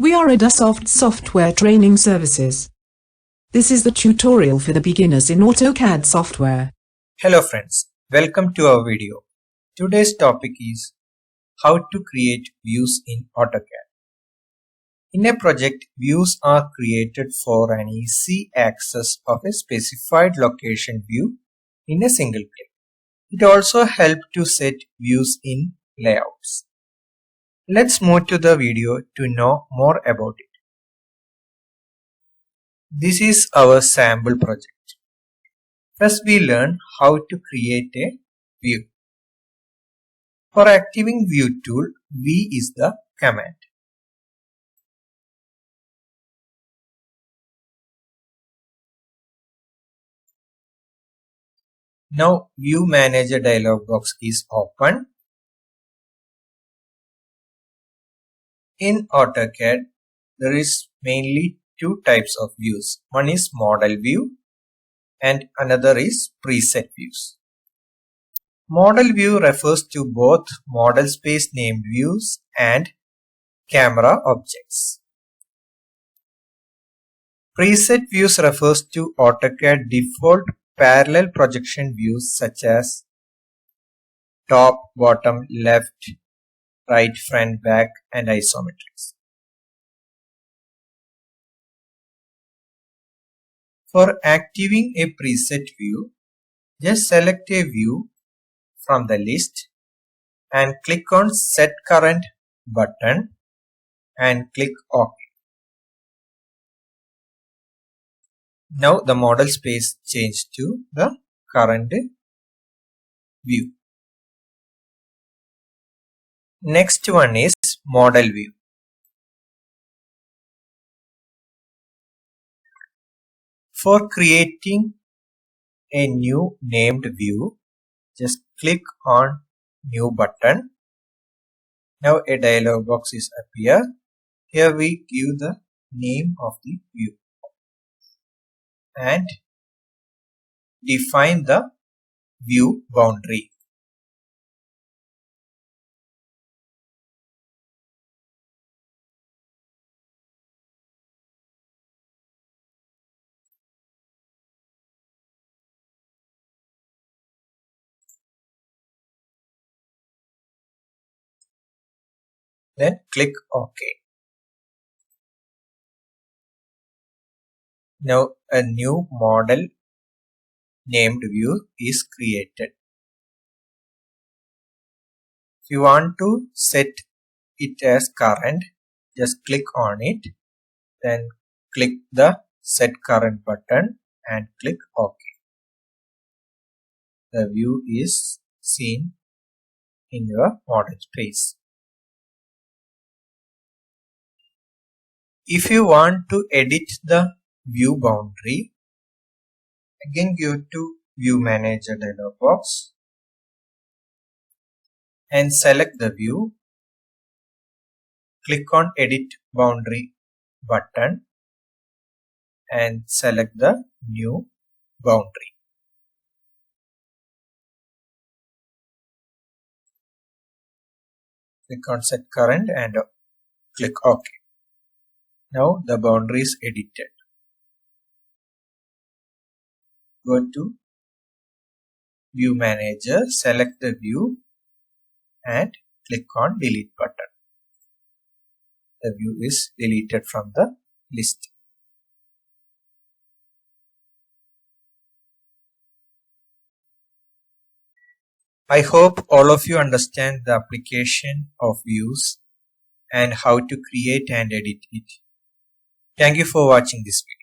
We are Adasoft Software Training Services. This is the tutorial for the beginners in Autocad software. Hello friends, welcome to our video. Today's topic is how to create views in Autocad. In a project, views are created for an easy access of a specified location view in a single click. It also helps to set views in layouts. Let's move to the video to know more about it. This is our sample project. First we learn how to create a view. For activating view tool, V is the command. Now View Manager dialog box is open. In Autocad, there is mainly two types of views. One is model view and another is preset views. Model view refers to both model space named views and camera objects. Preset views refers to Autocad default parallel projection views such as top, bottom, left, right, front, back, and isometrics. For activating a preset view, just select a view from the list and click on Set Current button and click OK. Now the model space changed to the current view. Next one is model view. For creating a new named view, just click on New button. Now a dialog box is appear. Here we give the name of the view and define the view boundary. Then click OK. Now a new model named view is created. If you want to set it as current, just click on it. Then click the Set Current button and click OK. The view is seen in your model space. If you want to edit the view boundary, again go to View Manager dialog box and select the view. Click on Edit Boundary button and select the new boundary. Click on Set Current and click OK. Now the boundary is edited. Go to View Manager, select the view and click on Delete button. The view is deleted from the list. I hope all of you understand the application of views and how to create and edit it. Thank you for watching this video.